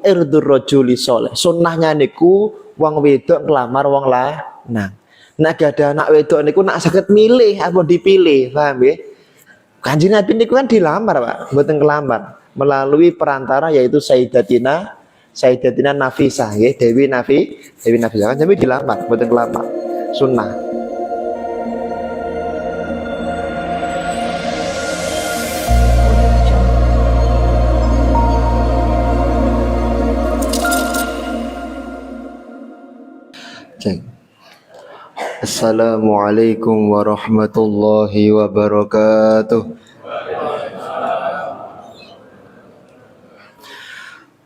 irdur rajuli saleh. Sunnahnya niku wong wedok nglamar wong lanang. Nek ada anak wedok niku nak saged milih apa dipilih, paham nggih? Kanjeng Nabi niku kan dilamar, Pak, mboten kelamar. Melalui perantara yaitu Sayyidatina Nafisah nggih, Dewi Nafisah. Kan sampe dilamar, mboten kelamar. Sunnah. Cek. Assalamualaikum warahmatullahi wabarakatuh.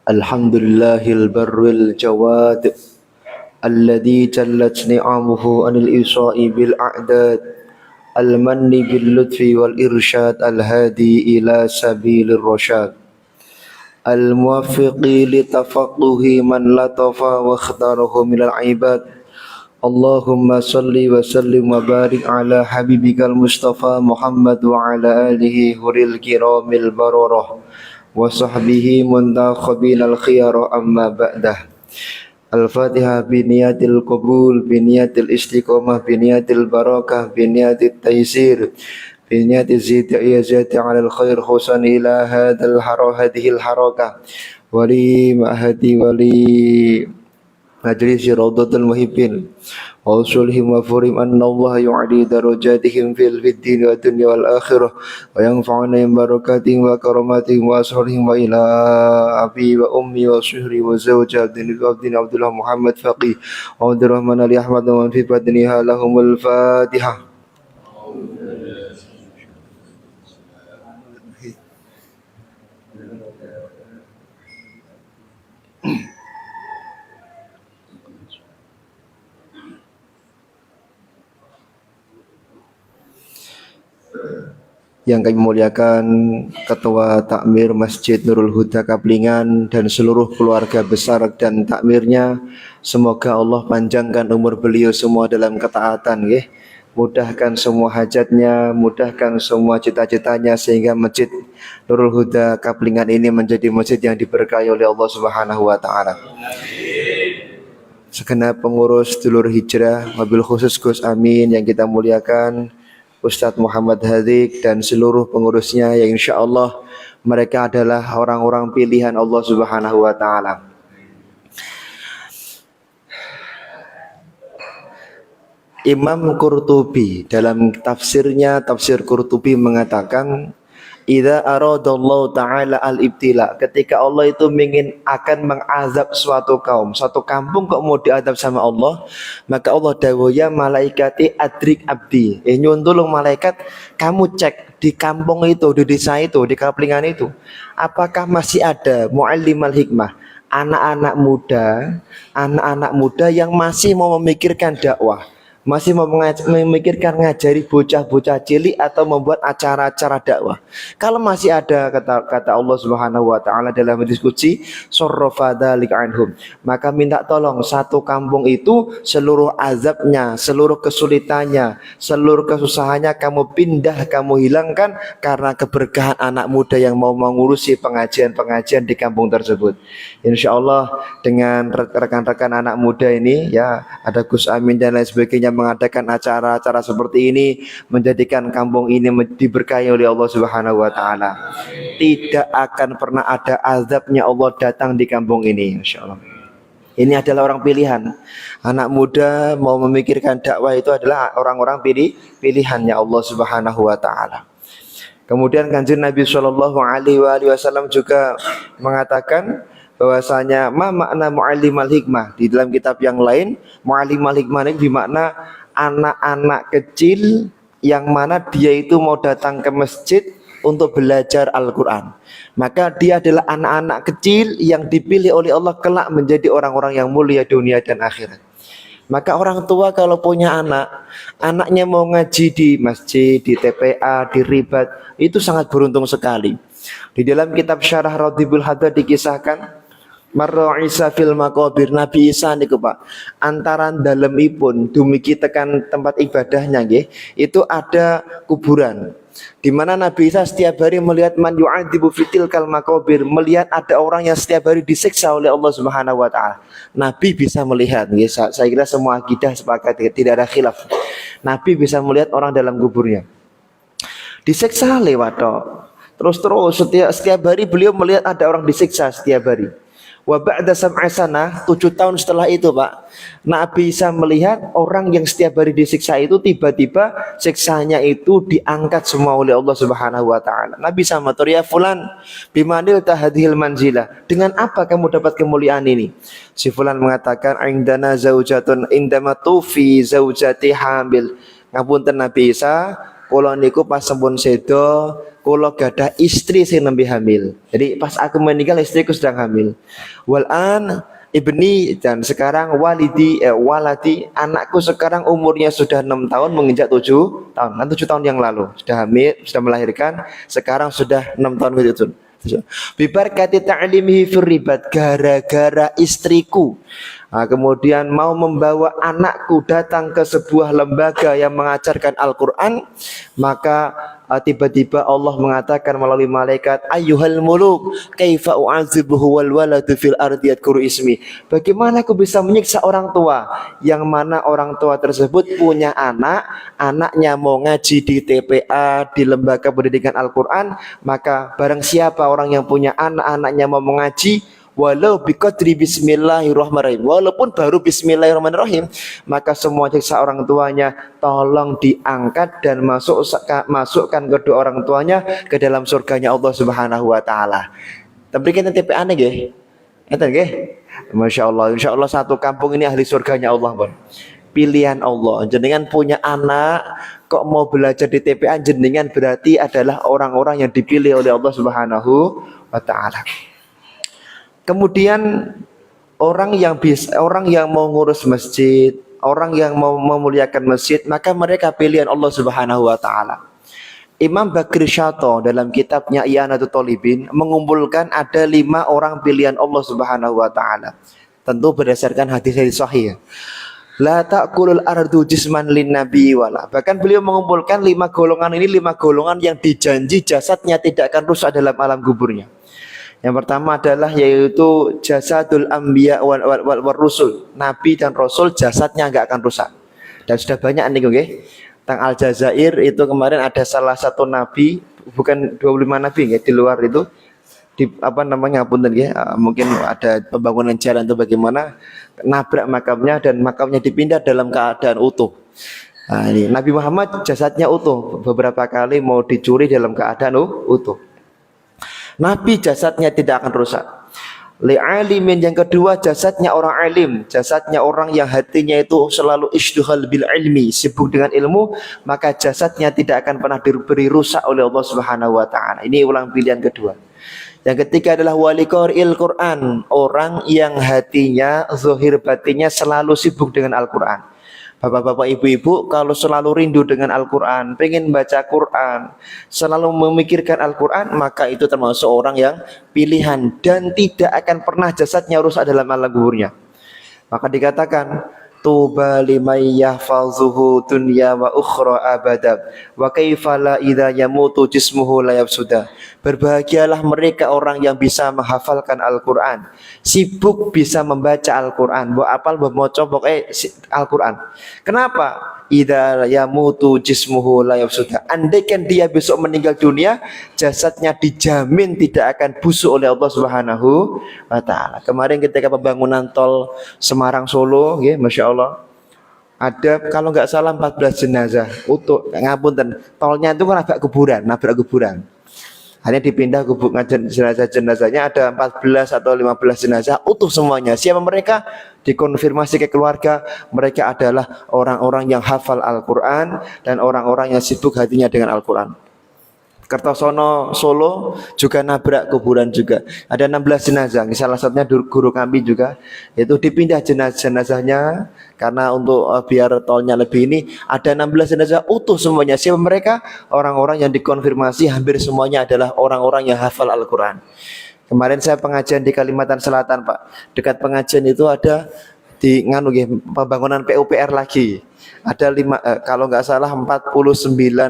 Alhamdulillahil barril jawad alladhi jallat ni'amuhu anil isa'i bil a'dad al-manni bil lutfi wal irsyad al-hadi ila sabilir rasyad al-muwaffiqi li tafaqquhi man latafa wa ikhtarahu minal ibad. Allahumma salli wa sallim wa barik ala habibikal Mustafa Muhammad wa ala alihi huril kiramil bararah wa sahbihi muntakhabinal khiyarah amma ba'dah. Al-Fatihah biniyatil qabul, biniyatil istiqomah, biniyatil barakah, biniyatil taysir, biniyatil zidiyazati ala al-khair khusan ila hadihil harakah wali ma'hadi wali majlisi Rawdatul Muhibbin wa usulihim wa furim anna Allah yu'ali darajatihim fil din wa dunya wal akhirah wa yanfa'una bi barakatihim wa karamatihim wa asrarihim wa ila abi wa ummi wa suhri wa zawja Abdin Abdullah Muhammad Faqih wa Abdurrahman Ali Ahmad wa fi badniha lahumul Fatihah. Yang kami muliakan Ketua Takmir Masjid Nurul Huda Kaplingan dan seluruh keluarga besar dan takmirnya, semoga Allah panjangkan umur beliau semua dalam ketaatan, ya. Mudahkan semua hajatnya, mudahkan semua cita-citanya sehingga Masjid Nurul Huda Kaplingan ini menjadi masjid yang diberkahi oleh Allah Subhanahu wa taala. Segenap pengurus dulur hijrah, wabil khusus Gus Amin yang kita muliakan, Ustadz Muhammad Hadik dan seluruh pengurusnya yang insya Allah mereka adalah orang-orang pilihan Allah Subhanahu wa taala. Imam Qurtubi dalam tafsirnya, tafsir Qurtubi mengatakan, idza aradallahu ta'ala al-ibtila, ketika Allah itu ingin akan mengazab suatu kaum, suatu kampung kok mau diazab sama Allah, maka Allah dawuh ya malaikati adrik abdi, nyuwun tulung malaikat, kamu cek di kampung itu, di desa itu, di Kaplingan itu, apakah masih ada muallimal hikmah, anak-anak muda yang masih mau memikirkan dakwah, masih mau memikirkan ngajari bocah-bocah cilik atau membuat acara-acara dakwah. Kalau masih ada, kata Allah Subhanahu wa taala dalam diskusi, sarrafa dzalika anhum, maka minta tolong satu kampung itu seluruh azabnya, seluruh kesulitannya, seluruh kesusahannya kamu pindah, kamu hilangkan karena keberkahan anak muda yang mau mengurusi pengajian-pengajian di kampung tersebut. Insya Allah dengan rekan-rekan anak muda ini, ya ada Gus Amin dan lain sebagainya, mengadakan acara-acara seperti ini, menjadikan kampung ini diberkahi oleh Allah Subhanahu wa taala. Tidak akan pernah ada azabnya Allah datang di kampung ini, insyaallah. Ini adalah orang pilihan. Anak muda mau memikirkan dakwah itu adalah orang-orang pilihannya Allah Subhanahu wa taala. Kemudian Kanjeng Nabi sallallahu alaihi wasallam juga mengatakan bahwasanya ma makna muallimal hikmah, di dalam kitab yang lain muallimal hikmah ini bermakna anak-anak kecil yang mana dia itu mau datang ke masjid untuk belajar Al-Quran, maka dia adalah anak-anak kecil yang dipilih oleh Allah kelak menjadi orang-orang yang mulia dunia dan akhirat. Maka orang tua kalau punya anaknya mau ngaji di masjid, di TPA, di ribat, itu sangat beruntung sekali. Di dalam kitab Syarah Radhibul Hadad dikisahkan, Marra Isa fil maqabir, Nabi Isa niku Pak, antara dalemipun dumugi tekan tempat ibadahnya nggih, itu ada kuburan. di mana Nabi Isa setiap hari melihat man yu'adzibu fitil kal makobir, melihat ada orang yang setiap hari disiksa oleh Allah Subhanahu wa taala. Nabi bisa melihat, ya, saya kira semua akidah sepakat, tidak ada khilaf. Nabi bisa melihat orang dalam kuburnya disiksa lewat terus setiap hari beliau melihat ada orang disiksa setiap hari. Wa ba'da sab'a sanah, 7 tahun setelah itu Pak, Nabi Isa melihat orang yang setiap hari disiksa itu tiba-tiba siksanya itu diangkat semua oleh Allah Subhanahu wa taala. Nabi Isa matur, ya fulan bimanil tahadhil manzilah, dengan apa kamu dapat kemuliaan ini? Si fulan mengatakan, indana zaujatun indama tufi zaujati hamil. Ngapunten Nabi Isa, kula niku pas sampun sedo, kula gadah istri sing nembe hamil. Jadi pas aku meninggal istriku sedang hamil. Wal an ibni, dan sekarang waladi, anakku sekarang umurnya sudah 6 tahun menginjak 7 tahun. Kan 7 tahun yang lalu sudah hamil, sudah melahirkan, sekarang sudah 6 tahun begitu. Bibarkati ta'limihi fir ribat, gara-gara istriku. Nah, kemudian mau membawa anakku datang ke sebuah lembaga yang mengajarkan Al-Quran, maka tiba-tiba Allah mengatakan melalui malaikat, ayyuhal muluk kaifa u'adzibuhu wal waladu fil ardi yadhkuru ismi. Bagaimana aku bisa menyiksa orang tua yang mana orang tua tersebut punya anak, anaknya mau ngaji di TPA, di lembaga pendidikan Al-Quran, maka barang siapa orang yang punya anak, anaknya mau mengaji walau biqadri bismillahirrahmanirrahim, walaupun baru bismillahirrahmanirrahim, maka semua siksa orang tuanya tolong diangkat dan masukkan kedua orang tuanya ke dalam surganya Allah Subhanahu wa taala. Tapi kita TPA nggih. Enten nggih. Masyaallah, insyaallah satu kampung ini ahli surganya Allah, Pun. Pilihan Allah. Jenengan punya anak kok mau belajar di TPA, jenengan berarti adalah orang-orang yang dipilih oleh Allah Subhanahu wa taala. Kemudian orang yang mau ngurus masjid, orang yang mau memuliakan masjid, maka mereka pilihan Allah Subhanahu wa taala. Imam Bakri Syato dalam kitabnya I'anatul Thalibin mengumpulkan ada 5 orang pilihan Allah Subhanahu wa taala. Tentu berdasarkan hadis-hadis sahih. La ta'kulul ardu jisman lin nabi wala. Bahkan beliau mengumpulkan 5 golongan ini, 5 golongan yang dijanji jasadnya tidak akan rusak dalam alam kuburnya. Yang pertama adalah yaitu jasadul anbiya wal rusul. Nabi dan rasul jasadnya enggak akan rusak. Dan sudah banyak nih nggih. Tang Aljazair itu kemarin ada salah satu nabi, bukan 25 nabi nggih, di luar itu di punten nggih, mungkin ada pembangunan jalan itu bagaimana nabrak makamnya dan makamnya dipindah dalam keadaan utuh. Nah, ini Nabi Muhammad jasadnya utuh, beberapa kali mau dicuri dalam keadaan utuh. Nabi jasadnya tidak akan rusak. Li'alimin, yang kedua jasadnya orang alim, jasadnya orang yang hatinya itu selalu isyduhal bil ilmi, sibuk dengan ilmu, maka jasadnya tidak akan pernah diberi rusak oleh Allah Subhanahu wa taala. Ini ulang pilihan kedua. Yang ketiga adalah wali qari'il Quran, orang yang hatinya, zahir batinnya selalu sibuk dengan Al-Quran. Bapak-bapak, ibu-ibu, kalau selalu rindu dengan Al-Quran, pengen baca Quran, selalu memikirkan Al-Quran, maka itu termasuk orang yang pilihan dan tidak akan pernah jasadnya rusak dalam alam kuburnya. Maka dikatakan, tuba liman yahfazuhu dunya wa ukhra abada wa kaifa la idza yamutu jismuhu la yafsuda. Berbahagialah mereka orang yang bisa menghafalkan Al-Quran, sibuk bisa membaca Al-Quran, mbok apal mbok maca pokoke Al-Quran. Kenapa? Idza yamutu jismuhu la yafsuda. Andaikan dia besok meninggal dunia, jasadnya dijamin tidak akan busuk oleh Allah Subhanahu wa taala. Kemarin ketika pembangunan tol Semarang Solo, nggih, masyaallah. Ada kalau nggak salah 14 jenazah utuh. Ngapunten, tolnya itu kan agak kuburan, nabrak kuburan. Hanya dipindah jenazahnya ada 14 atau 15 jenazah utuh semuanya. Siapa mereka? Dikonfirmasi ke keluarga, mereka adalah orang-orang yang hafal Al-Quran dan orang-orang yang sibuk hatinya dengan Al-Quran. Kertosono Solo juga nabrak kuburan juga. Ada 16 jenazah. Salah satunya guru kami juga. Itu dipindah jenazahnya karena untuk biar tolnya lebih ini. Ada 16 jenazah utuh semuanya. Siapa mereka? Orang-orang yang dikonfirmasi hampir semuanya adalah orang-orang yang hafal Al-Quran. Kemarin saya pengajian di Kalimantan Selatan, Pak. Dekat pengajian itu ada di nganu nggih pembangunan PUPR lagi. Ada kalau nggak salah 49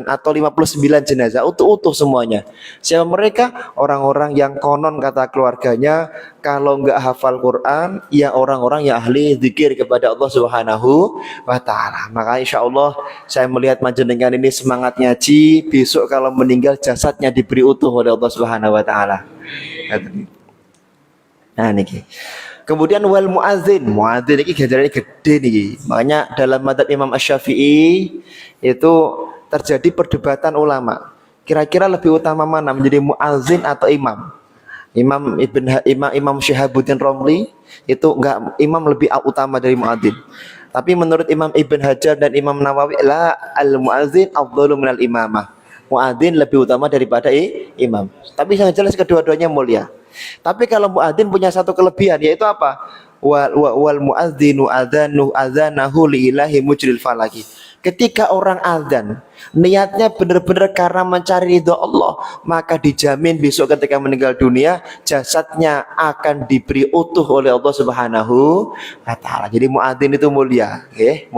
atau 59 jenazah utuh-utuh semuanya. Siapa mereka? Orang-orang yang konon kata keluarganya kalau nggak hafal Quran, ya orang-orang yang ahli zikir kepada Allah Subhanahu wa taala. Maka insya Allah saya melihat panjenengan ini semangat ngaji, besok kalau meninggal jasadnya diberi utuh oleh Allah Subhanahu wa taala. Nah niki. Kemudian wal muadzin ini ganjarannya gede nih. Makanya dalam madzhab Imam Asy-Syafi'i itu terjadi perdebatan ulama. Kira-kira lebih utama mana menjadi muadzin atau imam? Imam Syihabuddin Romli itu enggak, imam lebih utama dari muadzin. Tapi menurut Imam Ibn Hajar dan Imam Nawawi la al muadzin afdalu minal imamah. Muadzin lebih utama daripada imam. Tapi yang jelas kedua-duanya mulia. Tapi kalau muadzin punya satu kelebihan, yaitu apa? Wal muadzinu adzanahu lillahi mujril falaki. Ketika orang azan, niatnya benar-benar karena mencari ridho Allah, maka dijamin besok ketika meninggal dunia jasadnya akan diberi utuh oleh Allah Subhanahu wa taala. Jadi muadzin itu mulia, nggih,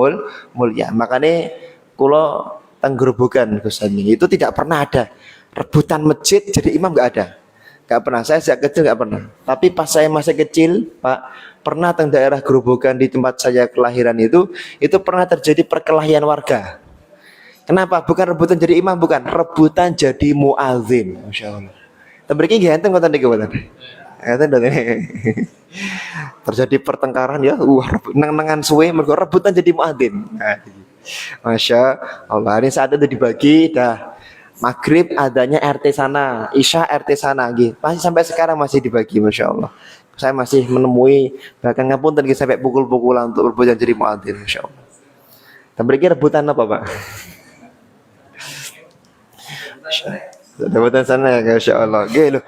mulia. Makanya kula tenggerobokan Gus Amin itu tidak pernah ada rebutan masjid jadi imam, nggak ada. Gak pernah, saya sejak kecil gak pernah. Tapi pas saya masih kecil, Pak, pernah di daerah Gerobogan di tempat saya kelahiran itu pernah terjadi perkelahian warga. Kenapa? Bukan rebutan jadi imam, bukan, rebutan jadi muadzin. Masya Allah. Tapi ini ganteng kota niku mboten. Terjadi pertengkaran ya, nang-nangan suwe mergo rebutan jadi muadzin. Masya Allah. Ini saat itu dibagi dah. Maghrib adanya RT sana, Isya RT sana, gitu. Masih sampai sekarang masih dibagi, masya Allah. Saya masih menemui bahkan ngapun tadi sampai pukul-pukulan untuk rebutan jadi muadzin, masya Allah. Tapi rebutan apa Pak? Rebutan sana ya, masya Allah. Gitu.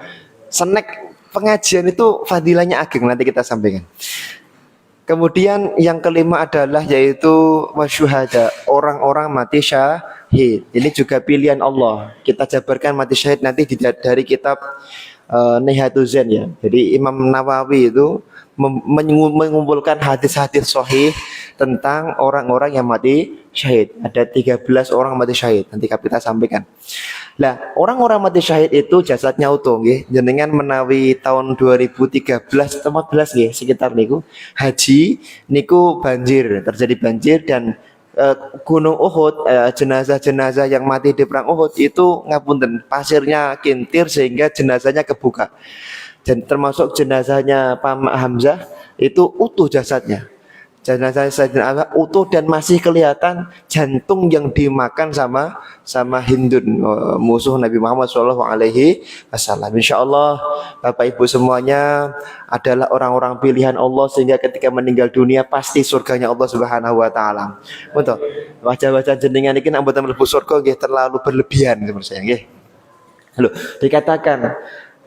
Snack pengajian itu fadilahnya ageng, nanti kita sampaikan. Kemudian yang kelima adalah yaitu wasyuhada, orang-orang mati syahid. Ini juga pilihan Allah. Kita jabarkan mati syahid nanti dari kitab Nihayatul Zen ya. Jadi Imam Nawawi itu mengumpulkan hadis-hadis sahih tentang orang-orang yang mati syahid. Ada 13 orang mati syahid. Nanti kita sampaikan. Nah, orang-orang mati syahid itu jasadnya utuh nggih. Jenengan menawi tahun 2013 atau 14 nggih sekitar niku haji niku terjadi banjir dan Gunung Uhud, jenazah-jenazah yang mati di perang Uhud itu ngapunten pasirnya kintir sehingga jenazahnya kebuka. Dan termasuk jenazahnya Pak Hamzah itu utuh jasadnya. Jenazah Sayyidina Ali utuh dan masih kelihatan jantung yang dimakan sama Hindun, musuh Nabi Muhammad SAW. Insya Allah Bapak Ibu semuanya adalah orang-orang pilihan Allah sehingga ketika meninggal dunia pasti surganya Allah Subhanahu wa taala. Betul. Wajah-wajah jenengan iki nek mboten mlebu surga nggih terlalu berlebihan menurut saya nggih. Lalu dikatakan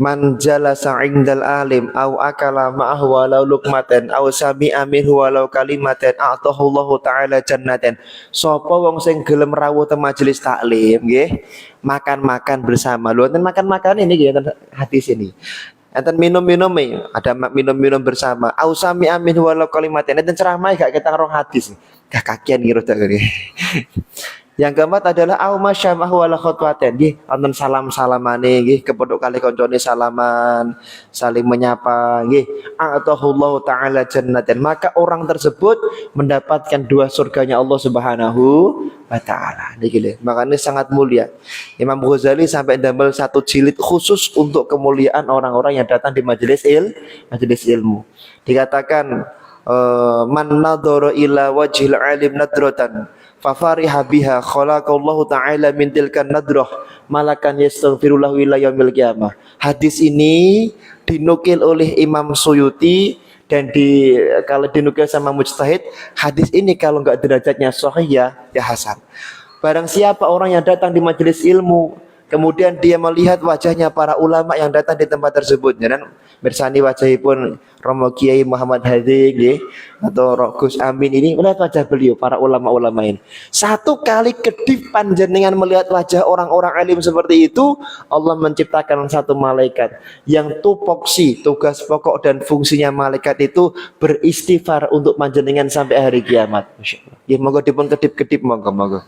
man jalasa indal alim au akala ma'ahu walau luqmatan au sami'a minhu walau kalimatan a'tahu Allah taala jannaten. Sapa wong sing gelem rawuh te majelis taklim nggih, makan-makan bersama. Lho enten makan-makan ini nggih enten hadis ini. Enten minum-minum ada minum-minum bersama. Au sami'a minhu walau kalimatan. Enten ceramah gak ketang rong hadis. Gak kakian ngiru tak gini. Yang keempat adalah au masyamahu wala khutwaten nggih wonten salam-salamane nggih kepethuk kali kancane salaman saling menyapa nggih atahullahu taala jannatin maka orang tersebut mendapatkan dua surganya Allah Subhanahu wa taala niki lho makanya sangat mulia. Imam Ghazali sampai ndamel satu jilid khusus untuk kemuliaan orang-orang yang datang di majelis ilmu. Dikatakan man nadhara ila wajhil alim nadratan fafariha biha khalaqallahu ta'ala min tilkan nadrah malakan yastaghfirullahu ila yaumil qiyamah. Hadis ini dinukil oleh Imam Suyuti dan kalau dinukil sama mujtahid, hadis ini kalau enggak derajatnya sahih ya hasan. Barang siapa orang yang datang di majelis ilmu Kemudian dia melihat wajahnya para ulama yang datang di tempat tersebut. Dan bersani wajahipun Romo Kiai Muhammad Hadi nggih, atau Gus Amin ini, melihat wajah beliau para ulama-ulama ini. Satu kali kedip panjenengan melihat wajah orang-orang alim seperti itu, Allah menciptakan satu malaikat yang tupoksi, tugas pokok dan fungsinya malaikat itu beristighfar untuk panjenengan sampai hari kiamat. Masyaallah. Ya moga dipun kedip-kedip moga-moga.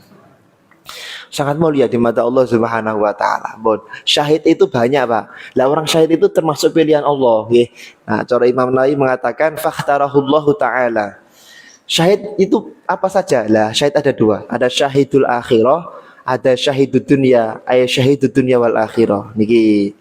Sangat mulia di mata Allah Subhanahu wa taala. Syahid itu banyak, Pak. Lah orang syahid itu termasuk pilihan Allah, nggih. Nah, cara Imam Nawawi mengatakan fakhtarahullahu taala. Syahid itu apa saja? Lah, syahid ada dua. Ada syahidul akhirah, ada syahidud dunya, syahidud dunya wal akhirah. Niki.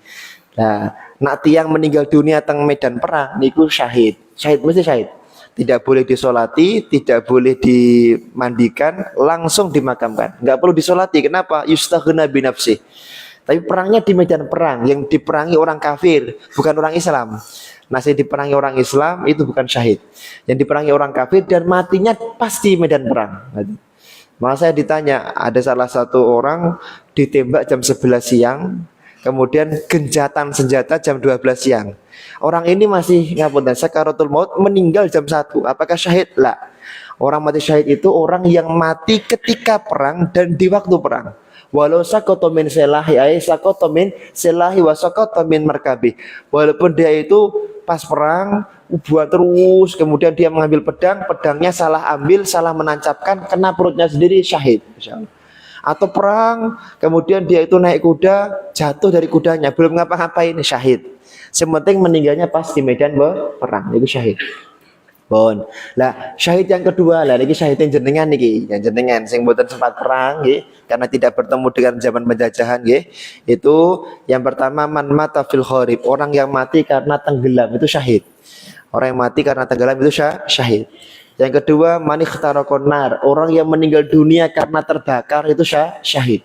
Nah, nak tiang meninggal dunia teng medan perang niku syahid. Syahid mesti syahid. Tidak boleh disolati, tidak boleh dimandikan, langsung dimakamkan. Nggak perlu disolati. Kenapa? Yustaghna binafsih. Tapi perangnya di medan perang yang diperangi orang kafir, bukan orang Islam. Nasi diperangi orang Islam itu bukan syahid. Yang diperangi orang kafir dan matinya pasti medan perang. Maka saya ditanya, ada salah satu orang ditembak jam 11 siang, kemudian genjatan senjata jam 12 siang. Orang ini masih ngapunten sakaratul maut, meninggal jam 1. Apakah syahid? Lah. Orang mati syahid itu orang yang mati ketika perang dan di waktu perang. Walau sakata min selahi ay sakata min selahi wa sakata min markabi. Walaupun dia itu pas perang buat terus, kemudian dia mengambil pedang, pedangnya salah ambil, salah menancapkan, kena perutnya sendiri, syahid. Insyaallah. Atau perang, kemudian dia itu naik kuda, jatuh dari kudanya, belum ngapa-ngapain, syahid. Sementing meninggalnya pas di medan perang, itu syahid. Bon. Lah, syahid yang kedua lah niki syahid yang jenengan niki, yang jenengan sing mboten sempat perang nggih, karena tidak bertemu dengan zaman penjajahan nggih. Itu yang pertama man mata fil gharib, orang yang mati karena tenggelam itu syahid. Orang yang mati karena tenggelam itu syahid. Yang kedua man ikhtaraqan nar, orang yang meninggal dunia karena terbakar itu syahid.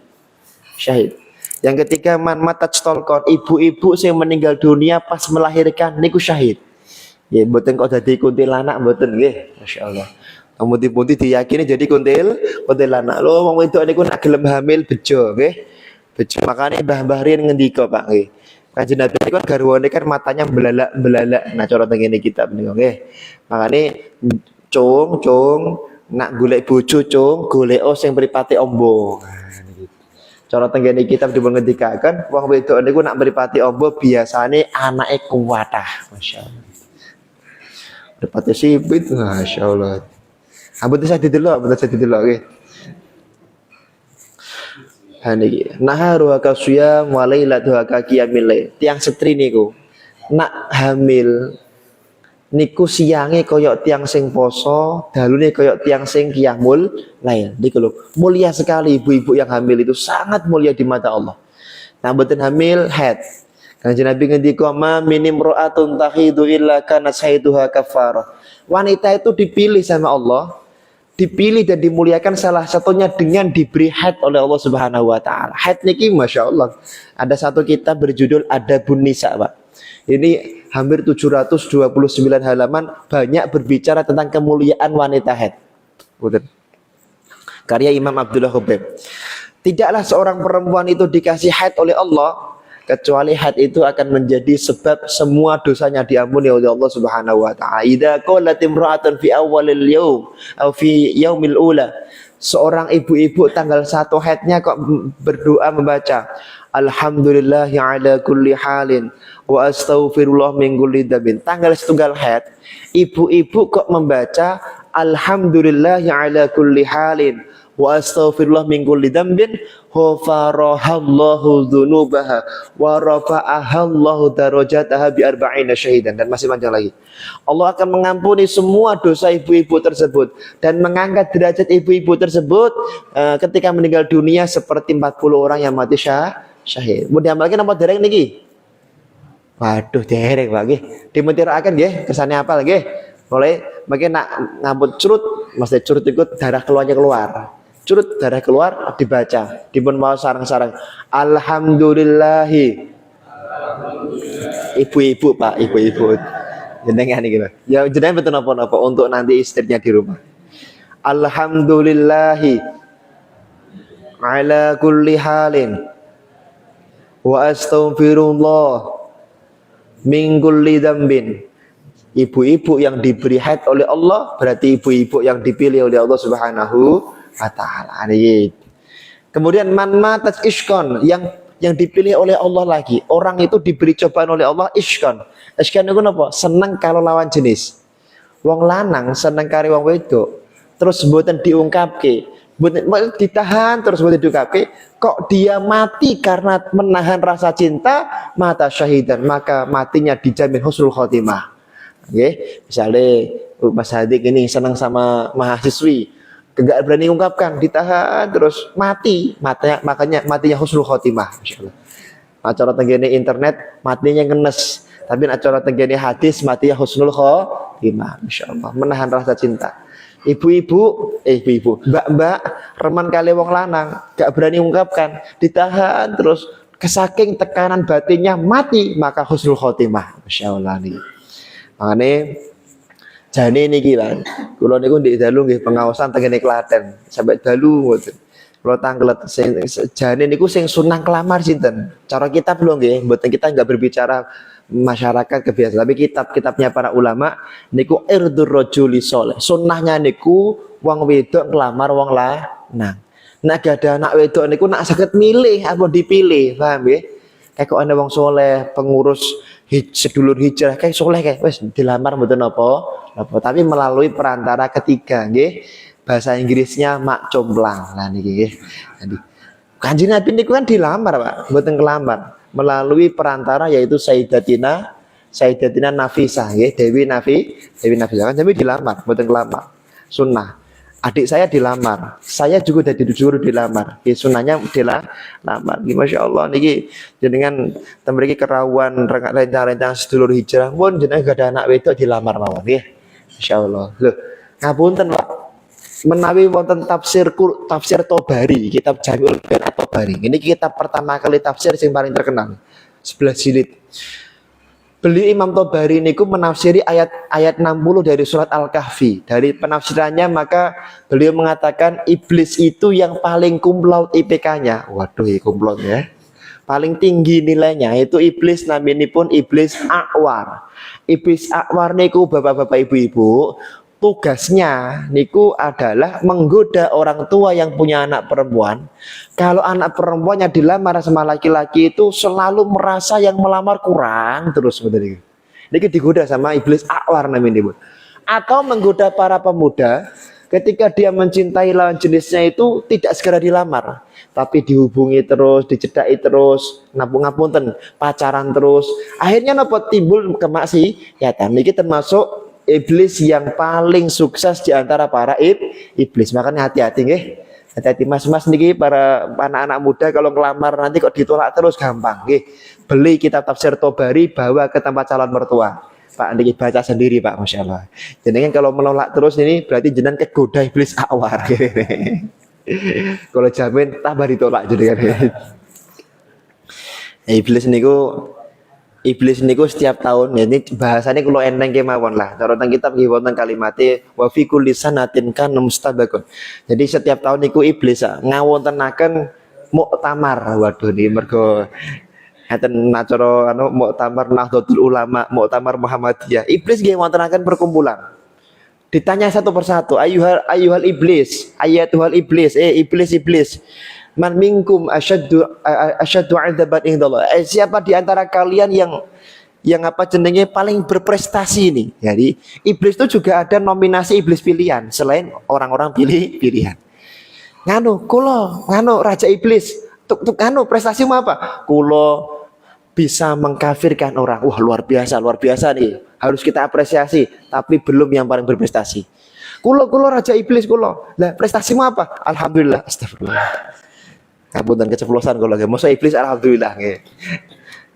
Syahid. Yang ketiga man matat stolkon, ibu-ibu yang meninggal dunia pas melahirkan niku syahid. Ya mboten kok dadi kuntilanak mboten nggih, masyaallah. Muti-muti diyakini jadi kuntilanak. Lho wong wedok niku nak gelem hamil bejo nggih. Bejo makane Mbah Riyen ngendika Pak nggih. Kanjeng Nabi niku garwane kan matanya belalak. Nah cara teng ngene kitab niku nggih. Makane cung nak golek bojo cung, goleko sing mripate ombo. Cara tenggene kitab dipengendikaken wong wedok niku nak mripati ombo biasane anake kuwatah, masyaallah. Mripate sipit, masyaallah. Ampun saya didelok nggih. Ha niki, naharu ka siyam wa lailatu ka qiyamil lail. Tiang setri niku nak hamil niku siange koyok tiang sing poso, dalune koyok tiang sing qiyamul lail. Niku lho, mulia sekali ibu-ibu yang hamil itu, sangat mulia di mata Allah. Nah, mboten hamil haid. Kanjeng Nabi ngendika ma minim ra'atun tahidu illa kana saiduha kafara. Wanita itu dipilih sama Allah, dipilih dan dimuliakan salah satunya dengan diberi haid oleh Allah Subhanahu wa taala. Haid niki masyaallah. Ada satu kitab berjudul Adabun Nisa, Pak. Ini hampir 729 halaman, banyak berbicara tentang kemuliaan wanita haid. Karya Imam Abdullah Khubaib. Tidaklah seorang perempuan itu dikasih haid oleh Allah kecuali haid itu akan menjadi sebab semua dosanya diampuni oleh Allah Subhanahu wa taala. Idza qalat imra'atun fi awwalil yawm atau fi yaumil ula. Seorang ibu-ibu tanggal 1 haidnya kok berdoa membaca alhamdulillahi ala kulli halin wa astaghfirullah min kulli dzambin. Tanggal 1 haid, ibu-ibu kok membaca alhamdulillahi ala kulli halin wa astaghfirullah min kulli dzambin ghafarahallahu dzunubaha wa rafa'ahallahu darajataha bi arba'ina syahidan, dan masih panjang lagi. Allah akan mengampuni semua dosa ibu-ibu tersebut dan mengangkat derajat ibu-ibu tersebut ketika meninggal dunia seperti 40 orang yang mati syahid. Mau diamalkan apa dereng niki? Waduh dereng Pak nggih. Dimentiraken nggih, kersane apa nggih? Mulai makin nak ngambut curut, mesti curut ikut darah keluar. Curut darah keluar dibaca, dipun mau sarang-sarang alhamdulillahi. Ibu-ibu Pak, ibu-ibu. Jenengan iki lho. Ya jenengan betul napa-napa untuk nanti istrinya di rumah. Alhamdulillahi ala kulli halin Wa astaghfirullah min kulli dzambin. Ibu-ibu yang diberi haid oleh Allah berarti ibu-ibu yang dipilih oleh Allah Subhanahu wa taala. Kemudian man matat iskon, yang dipilih oleh Allah lagi. Orang itu diberi cobaan oleh Allah iskon. Iskon itu apa? Senang kalau lawan jenis. Wong lanang seneng kari wong wedok. Terus mboten diungkapke, mboten ditahan terus mboten diungkapke, kok dia mati karena menahan rasa cinta, mata syahidan, maka matinya dijamin husnul khotimah. Nggih, misale Mas Hadik ini senang sama mahasiswi, enggak berani ungkapkan, ditahan terus mati, makanya matinya husnul khotimah, masyaallah. Acara tenggene internet matinya ngenes, tapi acara tenggene hadis matinya husnul khotimah, masyaallah, menahan rasa cinta. Ibu-ibu, mbak-mbak reman kali wong lanang, gak berani ungkapkan, ditahan terus kesaking tekanan batinnya mati, maka husnul khotimah, masyaallah nih. Makane jane niki lan kula niku ndek dalu nggih pengaosan tengene Klaten sampai dalu ngoten. Kula tanglet sing jane niku sing sunah kelamar sinten? Cara kitab lho nggih, mboten kita enggak berbicara masyarakat kebiasaan, tapi kitab-kitabnya para ulama niku irdur rajuli sholih. Sunnahnya niku wong wedok kelamar wong lanang. Nek ada anak wedok niku nak saged milih apa dipilih, paham nggih? Kayak kok ana wong soleh, pengurus sedulur hijrah kayak soleh kayak wes dilamar mboten apa tapi melalui perantara ketiga nggih, bahasa Inggrisnya mak comblang lah niki nggih. Jadi Kanjeng Nabi niku kan dilamar Pak, mboten kelamar, melalui perantara yaitu Sayyidatina Nafisah nggih, Dewi Nafisah kan, tapi dilamar mboten kelamar, sunnah. Adik saya dilamar, saya juga disuruh dilamar. Sunnahnya dilamar. Masya Allah niki jenengan tembriki kerawan rencang-rencang sedulur hijrah pun jenengan gak ada anak wedok dilamar mawon nggih. Masya Allah. Loh, ngapunten Pak. Menawi wonten tafsir Tobari, kitab Jami'ul Bayan At-Tabari. Ini kitab pertama kali tafsir yang paling terkenal. 11 jilid. Beliau Imam Tobari niku menafsiri ayat 60 dari surat Al-Kahfi. Dari penafsirannya maka beliau mengatakan iblis itu yang paling kumlaut IPK-nya. Waduh, kumlaut ya. Paling tinggi nilainya itu iblis, namanya pun iblis akwar. Iblis akwar niku bapak-bapak ibu-ibu, tugasnya niku adalah menggoda orang tua yang punya anak perempuan. Kalau anak perempuannya dilamar sama laki-laki itu selalu merasa yang melamar kurang terus betul. Niki digoda sama iblis akwar namanya, Bu. Atau menggoda para pemuda ketika dia mencintai lawan jenisnya itu tidak segera dilamar, tapi dihubungi terus, dicedai terus, ngapunten, pacaran terus. Akhirnya napa timbul kemaksiatan. Niki termasuk iblis yang paling sukses di antara para iblis. Makanya hati-hati nggih. Hati-hati mas-mas niki para anak-anak muda kalau ngelamar nanti kok ditolak terus gampang nggih. Beli kitab tafsir Tobari, bawa ke tempat calon mertua. Pak niki baca sendiri Pak, Masya Allah. Jadi kalau menolak terus ini berarti jenengan kegoda iblis awar. Kalau jamin tambah ditolak jadi kan. Iblis niku setiap tahun, ini bahasanya kalau eneng kemawon lah. Cara teng kitab nggih wonten kalimate wa fi kulli sanatin kana mustabaqun. Jadi setiap tahun niku iblis ngawontenaken muktamar. Waduh niki mergo enten acara muktamar Nahdlatul Ulama, muktamar Muhammadiyah. Iblis nggih wontenaken perkumpulan. Ditanya satu persatu, ayuhal iblis, ayatuhal iblis, iblis. Man minkum asyaddu adzaban indallah. Siapa di antara kalian yang apa jenenge paling berprestasi ini? Jadi iblis itu juga ada nominasi iblis pilihan selain orang-orang pilihan. Nganu raja iblis. Tuk prestasimu apa? Kulo bisa mengkafirkan orang. Wah, luar biasa nih. Harus kita apresiasi, tapi belum yang paling berprestasi. Kulo raja iblis kulo. Lah prestasimu apa? Alhamdulillah. Astagfirullah. Kabutan keceplosan kalau nggak mau iblis alhamdulillah nggih.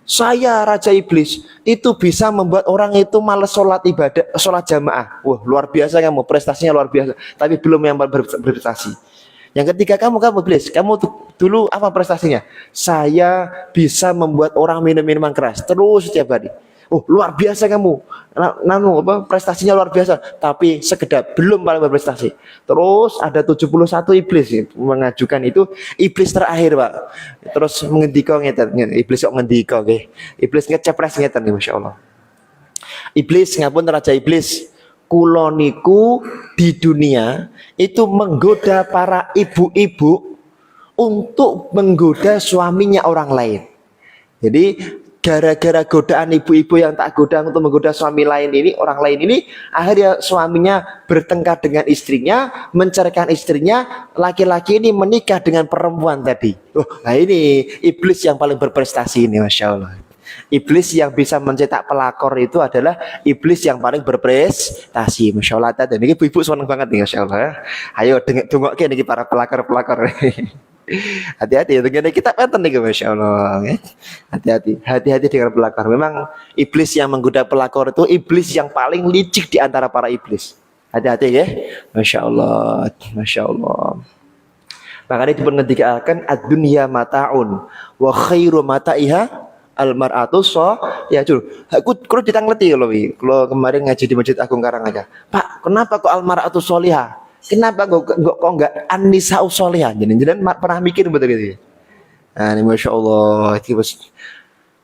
Saya raja iblis itu bisa membuat orang itu malas sholat ibadah, sholat jamaah. Wah, luar biasa kamu, prestasinya luar biasa, tapi belum yang berprestasi. Yang ketiga kamu iblis, kamu dulu apa prestasinya? Saya bisa membuat orang minum minuman keras terus setiap hari. oh luar biasa kamu, nanu apa prestasinya luar biasa, tapi sekedar belum paling berprestasi. Terus ada 71 iblis mengajukan itu, iblis terakhir Pak. Terus mengendika ngeten, iblis kok ngendika nggih. Iblis ngecepres ngeten nggih masyaallah. Iblis ngapun raja iblis, kula niku di dunia itu menggoda para ibu-ibu untuk menggoda suaminya orang lain. Jadi gara-gara godaan ibu-ibu yang tak goda untuk menggoda suami lain ini, orang lain ini, akhirnya suaminya bertengkar dengan istrinya, menceraikan istrinya, laki-laki ini menikah dengan perempuan tadi. Nah ini iblis yang paling berprestasi ini, masya Allah. Iblis yang bisa mencetak pelakor itu adalah iblis yang paling berprestasi, masya Allah. Dan ini ibu-ibu senang banget nih, masya Allah. Ayo tengok ke nih para pelakor-pelakor. Hati-hati ya dengan kita penten nih masya Allah. Hati-hati dengan pelakor. Memang iblis yang menggoda pelakor itu iblis yang paling licik di antara para iblis. Hati-hati ya, masya Allah, masya Allah. Makanya diperhentikan ad-dunya mata'un wa khairu mata'iha al-mar'atu ya cur. Aku kalau ditangleti kalau kemarin ngaji di Masjid Agung Karangaja. Pak, kenapa kok al-mar'atu sholihah? Kenapa kok enggak an-nisa'u sholihah? Jadi pernah mikir betul gitu. Nah, ini masya Allah.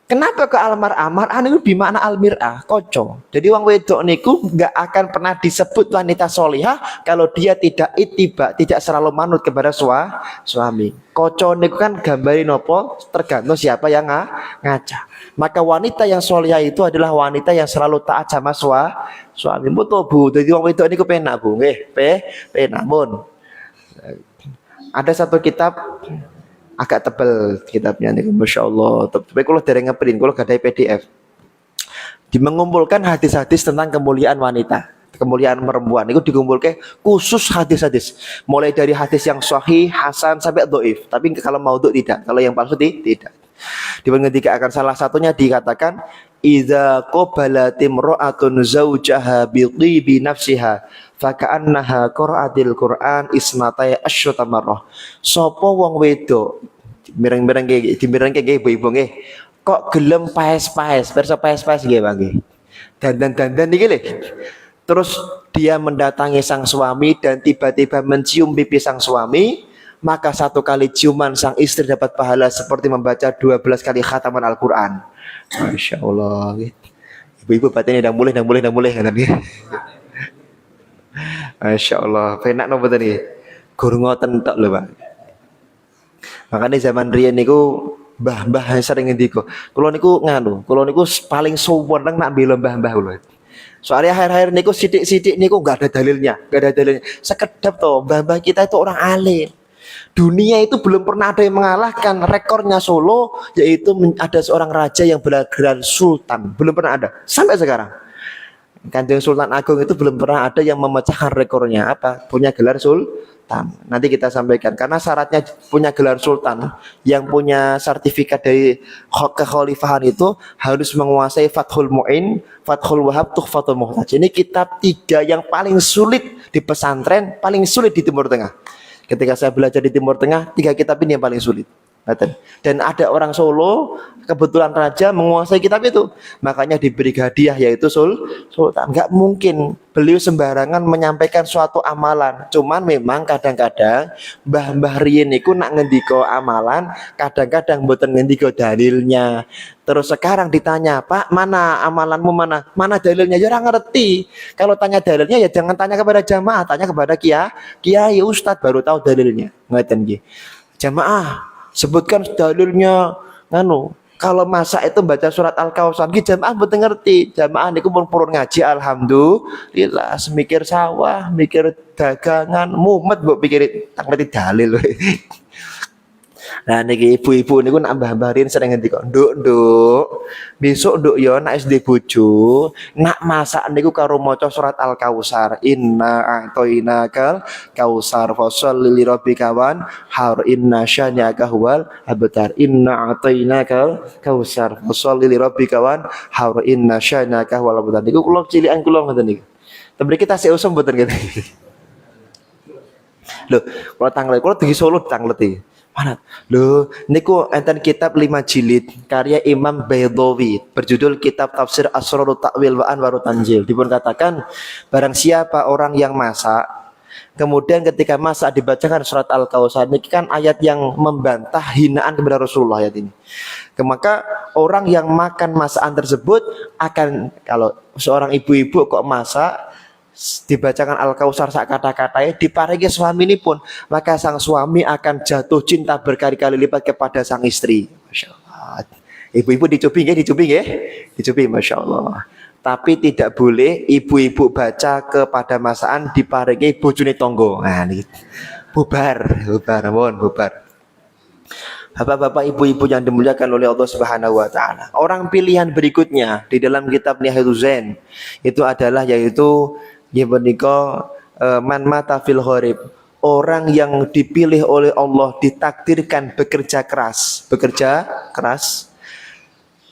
Kenapa ke almar-amar? Itu bimakna almir'ah, koco. Jadi wong wedok niku nggak akan pernah disebut wanita solihah kalau dia tidak itiba, tidak selalu manut kepada suami. Koco niku kan gambari nopo, tergantung siapa yang ngaca. Maka wanita yang solihah itu adalah wanita yang selalu taat sama suami. Betul Bu. Jadi wong wedok niku penak Bu, nggih, penak mun. Ada satu kitab agak tebel kitabnya nih, masya Allah. Tapi kalau dari ngeprint, kalau gak ada PDF, mengumpulkan hadis-hadis tentang kemuliaan wanita, kemuliaan perempuan. Itu dikumpulkan khusus hadis-hadis, mulai dari hadis yang sahih, hasan sampai dhaif. Tapi kalau maudhu tidak, kalau yang palsu tidak. Ketika akan salah satunya dikatakan, idza qabalat imra'atun zawjaha bi tibi nafsiha faka'annaha qira'atil Qur'an isnatai asyata marrah. Sapa wong wedok mireng-mireng kayak ibu-ibu nggih, kok gelem paes-paes, perso paes-paes nggih Bang nggih. Dandan-dandan iki lho. Terus dia mendatangi sang suami dan tiba-tiba mencium pipi sang suami, maka satu kali ciuman sang istri dapat pahala seperti membaca 12 kali khataman Al-Qur'an. Masya Allah. Ibu-ibu batinnya dang boleh Masya Allah, penak nopo tadi. Guru ngoten tok lho, Pak. Makanya zaman riyen niku mbah-mbah sering ngendika, kula niku kula niku paling suweneng nak mbela mbah-mbah kula. Soalnya akhir-akhir niku sidik-sidik niku enggak ada dalilnya. Sekedap toh mbah-mbah kita itu orang alim. Dunia itu belum pernah ada yang mengalahkan rekornya Solo, yaitu ada seorang raja yang bergelar sultan. Belum pernah ada sampai sekarang. Kanjeng Sultan Agung itu belum pernah ada yang memecahkan rekornya, apa? Punya gelar sultan. Nanti kita sampaikan, karena syaratnya punya gelar sultan, yang punya sertifikat dari kekhalifahan itu harus menguasai Fathul Mu'in, Fathul Wahab, Tuhfatul Muhtaj. Ini kitab 3 yang paling sulit di pesantren, paling sulit di Timur Tengah. Ketika saya belajar di Timur Tengah, 3 kitab ini yang paling sulit. Dan ada orang Solo, kebetulan raja menguasai kitab itu, makanya diberi hadiah yaitu sultan. Nggak mungkin beliau sembarangan menyampaikan suatu amalan. Cuman memang kadang-kadang mbah-mbah riyen niku nak ngendika amalan, kadang-kadang mboten ngendika dalilnya. Terus sekarang ditanya, Pak, mana amalanmu, mana dalilnya? Ya ora ngerti. Kalau tanya dalilnya ya jangan tanya kepada jamaah, tanya kepada kiai ustadz, baru tahu dalilnya. Ngeten nggih. Jamaah, sebutkan dalilnya. Kalau masa itu baca surat Al-Kautsar, jamaah betul ngerti. Jamaah niku purun ngaji alhamdulillah, semikir sawah, mikir dagangan, mumet mbok pikir tak ngerti dalil. Nah niki ibu-ibu niku nak mbah-mbahin sering ngendika, "Nduk, besok nduk ya nak SD bojo, nak masak niku karo maca surat Al-Kautsar. Inna a'tainakal kautsar fasholli li rabbika wanhar inna syani'aka huwal abtar. Inna a'tainakal kautsar fasholli li rabbika wanhar inna syani'aka huwal abtar." Niku kula cilikan kula ngoten niku. Tapi kita sik usum mboten ngene. Lho, kula tanglet, kula di Solo tanglet iki. Mana? Loh, niku enten kitab 5 jilid karya Imam Baydawi berjudul Kitab Tafsir Asrarut Ta'wil wa Anwarut Tanzil. Dipun katakan barang siapa orang yang masak kemudian ketika masak dibacakan surat Al-Kautsar, ini kan ayat yang membantah hinaan kepada Rasulullah ayat ini. Maka orang yang makan masakan tersebut akan, kalau seorang ibu-ibu kok masak dibacakan Al-Kautsar sak kata-katanya diparingi suami ini pun, maka sang suami akan jatuh cinta berkali-kali lipat kepada sang istri. Masya Allah. Ibu-ibu dicubi Masya Allah. Tapi tidak boleh ibu-ibu baca kepada masakan diparingi bojone tonggo. Nah, ini bubar. Bapak-bapak, ibu-ibu yang dimuliakan oleh Allah Subhanahu wa taala. Orang pilihan berikutnya di dalam kitab Nihayatul Zain itu adalah yaitu man mata fil gharib. Orang yang dipilih oleh Allah ditakdirkan bekerja keras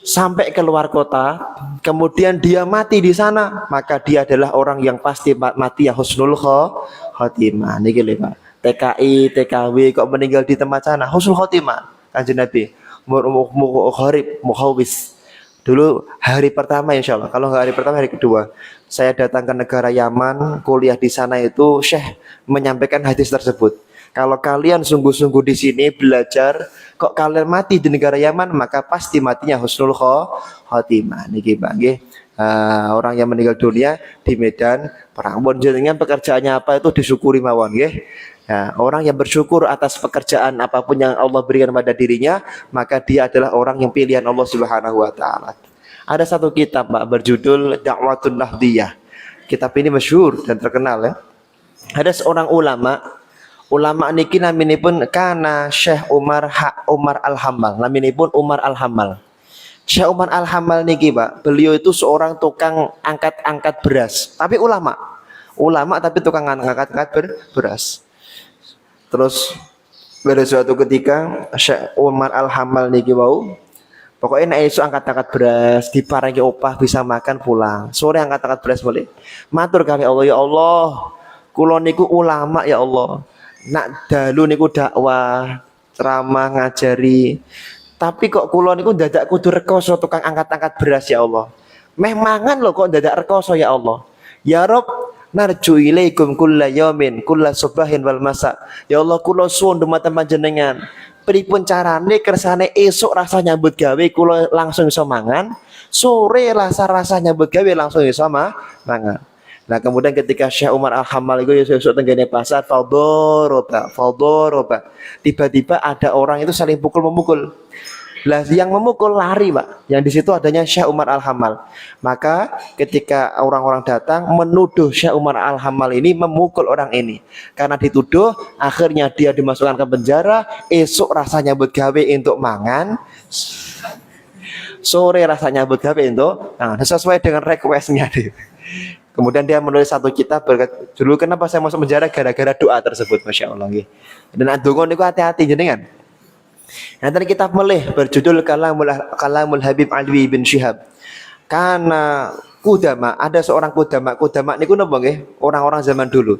sampai keluar kota, kemudian dia mati di sana, maka dia adalah orang yang pasti mati ya husnul khotimah. Niki lho Pak. TKI, TKW kok meninggal di tempat sana, husnul khotimah. Kanjeng Nabi, gharib, muhawis. Dulu hari pertama insya Allah, kalau hari pertama hari kedua, saya datang ke negara Yaman, kuliah di sana itu Syekh menyampaikan hadis tersebut. Kalau kalian sungguh-sungguh di sini belajar, kok kalian mati di negara Yaman, maka pasti matinya husnul khotimah. Niki Pak nggih. Orang yang meninggal dunia di medan perang. Pun jenengan pekerjaannya apa itu disyukuri mawon nggih. Nah, orang yang bersyukur atas pekerjaan apapun yang Allah berikan pada dirinya, maka dia adalah orang yang pilihan Allah Subhanahu wa taala. Ada satu kitab Pak berjudul Da'watun Nahdiyah. Kitab ini masyhur dan terkenal ya. Ada seorang ulama niki naminipun kana Syekh Umar Al-Hamal. Naminipun Umar Al-Hamal. Syekh Umar Al-Hamal niki Pak, beliau itu seorang tukang angkat-angkat beras, tapi ulama tapi tukang angkat-angkat beras. Terus pada suatu ketika Syekh Umar Al-Hamal niki wau pokoknya nek esuk angkat-angkat beras diparingi opah bisa makan pulang. Sore angkat-angkat beras boleh. Matur kami Allah, ya Allah, kula niku ulama ya Allah. Nak dalu niku dakwah, ceramah, ngajari. Tapi kok kula niku dadak kudu rekoso tukang angkat-angkat beras ya Allah. Meh mangan lho kok dadak rekoso ya Allah. Ya Rob, narju ilaikum kulla yaumin kulla subahin wal masa. Ya Allah kula suwun dumateng panjenengan. Pripun carane kersane esuk rasa nyambut gawe kula langsung iso mangan, sore rasa nyambut gawe langsung iso mangan. Nah kemudian ketika Syekh Umar Al-Hamal itu esuk tenggene pasar fadoroba. Tiba-tiba ada orang itu saling memukul. Lah yang memukul lari Pak. Yang di situ adanya Syekh Umar Al-Hamal. Maka ketika orang-orang datang menuduh Syekh Umar Al-Hamal ini memukul orang ini. Karena dituduh, akhirnya dia dimasukkan ke penjara. Esok rasanya begawe untuk mangan. Sore rasanya begawe untuk sesuai dengan requestnya dia. Kemudian dia menulis satu kitab dulu kenapa saya masuk penjara gara-gara doa tersebut, Masya Allah. Dan adungon itu hati-hati jenengan. Nanti kitab melih berjudul Kalamul Habib Alwi bin Syihab. Karena Kudama, ada seorang Kudama niku napa nggih? Orang-orang zaman dulu.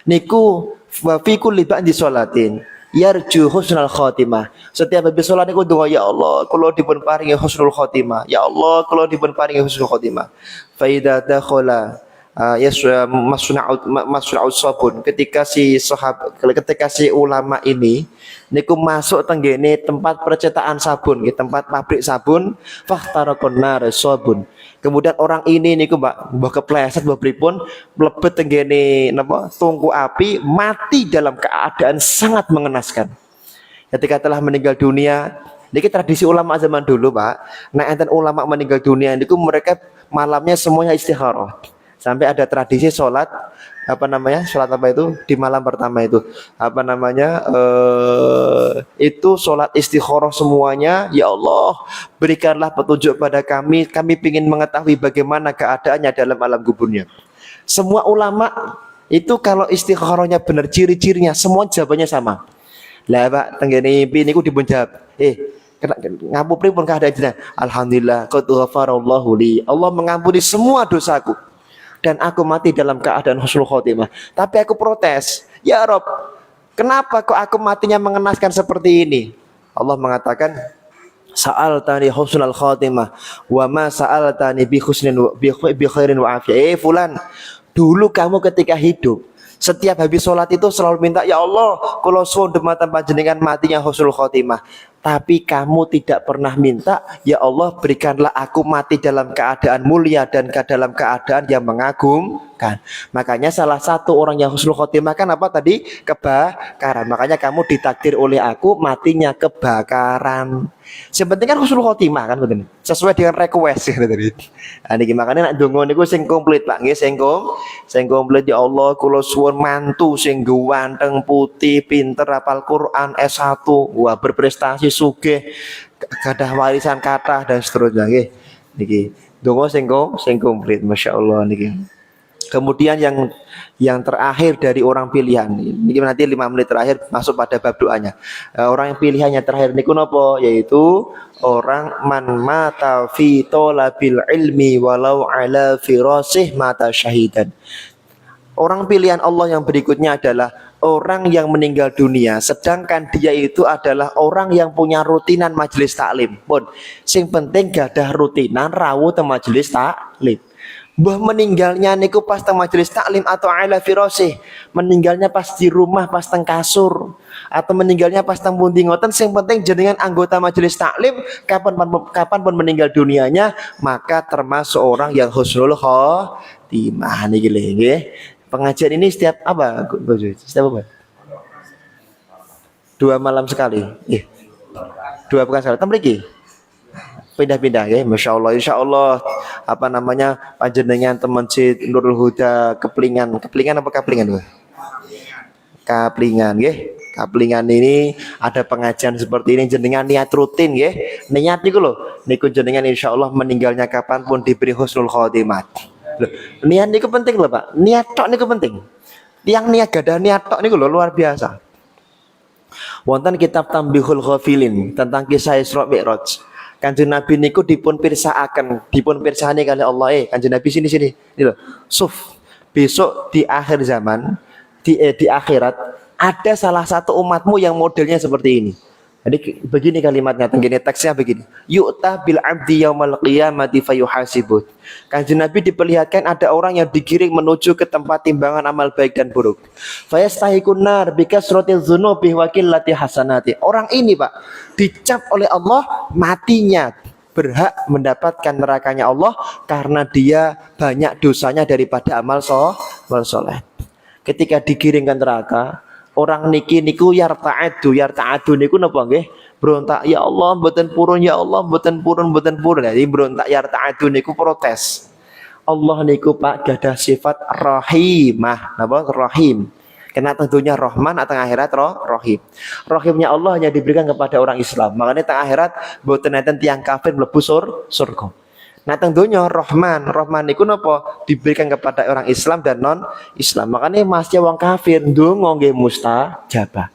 Niku wa fi kulli ba'di sholatin yarju husnul khotimah. Setiap habis salat niku doa, ya Allah, kula dipun paringi husnul khotimah. Ya Allah, kula dipun paringi husnul khotimah. Fa idza dakhala masna'ut sabun, ketika si ulama ini niku masuk tenggene tempat percetakan sabun, tempat pabrik sabun, fahtarakun nar sabun. Kemudian orang ini niku mbah kepleset mbah pripun mlebet tenggene napa tungku api, mati dalam keadaan sangat mengenaskan. Ketika telah meninggal dunia, niki tradisi ulama zaman dulu Pak, nek enten ulama meninggal dunia niku mereka malamnya semuanya istikharah. Sampai ada tradisi sholat sholat apa itu di malam pertama itu itu sholat istikharah semuanya. Ya Allah, berikanlah petunjuk pada kami ingin mengetahui bagaimana keadaannya dalam alam kuburnya. Semua ulama itu kalau istikharahnya benar, ciri-cirinya semua jawabannya sama. Lah Pak tenggene niku dipun jawab, ngapuri pun keadaannya, alhamdulillah qad ghafarallahu li, Allah mengampuni semua dosaku dan aku mati dalam keadaan husnul khotimah. Tapi aku protes, ya Rob, Kenapa kok aku matinya mengenaskan seperti ini? Allah mengatakan, sa'altani husnul khatimah wa ma sa'altani bi husnin bi khairin wa afiyah. Fulan, dulu kamu ketika hidup setiap habis sholat itu selalu minta, ya Allah, kalau suwun dumateng panjenengan matinya husnul khotimah. Tapi kamu tidak pernah minta, ya Allah berikanlah aku mati dalam keadaan mulia dan dalam keadaan yang mengagumkan. Makanya salah satu orang yang husnul khotimah kan apa tadi? Kebakaran. Makanya kamu ditakdir oleh aku matinya kebakaran. Sebenarnya kan husnul khotimah kan betul. Sesuai dengan request ya tadi. Nah, niki makanya nak donga niku sing komplit Pak nggih, sing komplit, ya Allah kula suwun mantu sing ganteng putih pinter hafal Quran S1 wah berprestasi sugih gadah warisan kathah dan seterusnya nggih. Niki donga sing komplit masyaallah niki. Kemudian yang terakhir dari orang pilihan ini nanti 5 menit terakhir masuk pada bab doanya. Orang yang pilihannya terakhir niku napa? Yaitu orang man mata fi talabil ilmi walau ala firasih mata syahidan. Orang pilihan Allah yang berikutnya adalah orang yang meninggal dunia sedangkan dia itu adalah orang yang punya rutinan majelis taklim. Pun sing penting gadah rutinan rawuh teng majelis taklim. Mbah meninggalnya niku pas teng majelis taklim atau ala firasih, meninggalnya pas di rumah pas teng kasur atau meninggalnya pas teng pundi ngoten, sing penting jenengan anggota majelis taklim kapan pun meninggal dunianya maka termasuk orang yang husnul khotimah niki nggih. Pengajian ini setiap apa? Setiap apa? 2 malam sekali. 2 pekan sekali. Mriki. Pindah-pindah ya, Masya Allah, Insya Allah apa namanya panjenengan teman Cid Nurul Huda Keplingan apa Kaplingan? Kaplingan ya. Kaplingan ini ada pengajian seperti ini jenengan niat rutin ya. Niat niku lho, niku jenengan Insya Allah meninggalnya kapanpun diberi husnul khotimah. Niat niku penting lho Pak. Niat tok niku penting. Yang niat gadah niat tok niku lho luar biasa. Wonten kitab Tambihul Ghafilin tentang kisah Isra Mi'raj. Kanjeng Nabi niku dipun pirsani kali Allah. Kanjeng Nabi sini. Ini loh. Suf. Besok di akhir zaman, di akhirat ada salah satu umatmu yang modelnya seperti ini. Jadi begini kalimatnya, begini teksnya begini. Yu'ta bil abdi yaumal qiyamati fayuhasibut. Kanjeng Nabi diperlihatkan ada orang yang digiring menuju ke tempat timbangan amal baik dan buruk. Fayastahiqun nar bikasratil dzunubi wa qillati hasanati. Orang ini, Pak, dicap oleh Allah matinya berhak mendapatkan nerakanya Allah karena dia banyak dosanya daripada amal soleh. Ketika digiring ke neraka, orang niku yarta'adu niku napa nggih? Berontak, ya Allah mboten purun, ya Allah mboten purun. Jadi berontak yarta'adu niku protes. Allah niku Pak gadah sifat rahimah, napa? Rahim. Kena tentunya Rahman atau akhirat Rahim. Rahimnya Allah hanya diberikan kepada orang Islam. Makanya teng akhirat mboten enten tiyang kafir mlebu surga. Nah tentunya Rahman niku napa diberikan kepada orang Islam dan non Islam. Makanya masih wong kafir ndonga nggih mustajabah.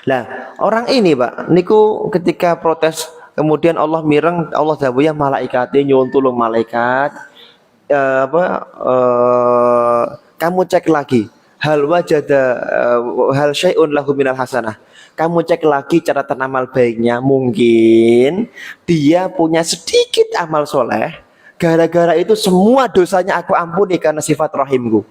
Lah orang ini Pak niku ketika protes kemudian Allah mireng, Allah dawuh ya malaikate nyuwun tulung malaikat kamu cek lagi hal syai'un lahu minal hasanah. Kamu cek lagi catatan amal baiknya, mungkin dia punya sedikit amal soleh. Gara-gara itu semua dosanya aku ampuni karena sifat rahimku.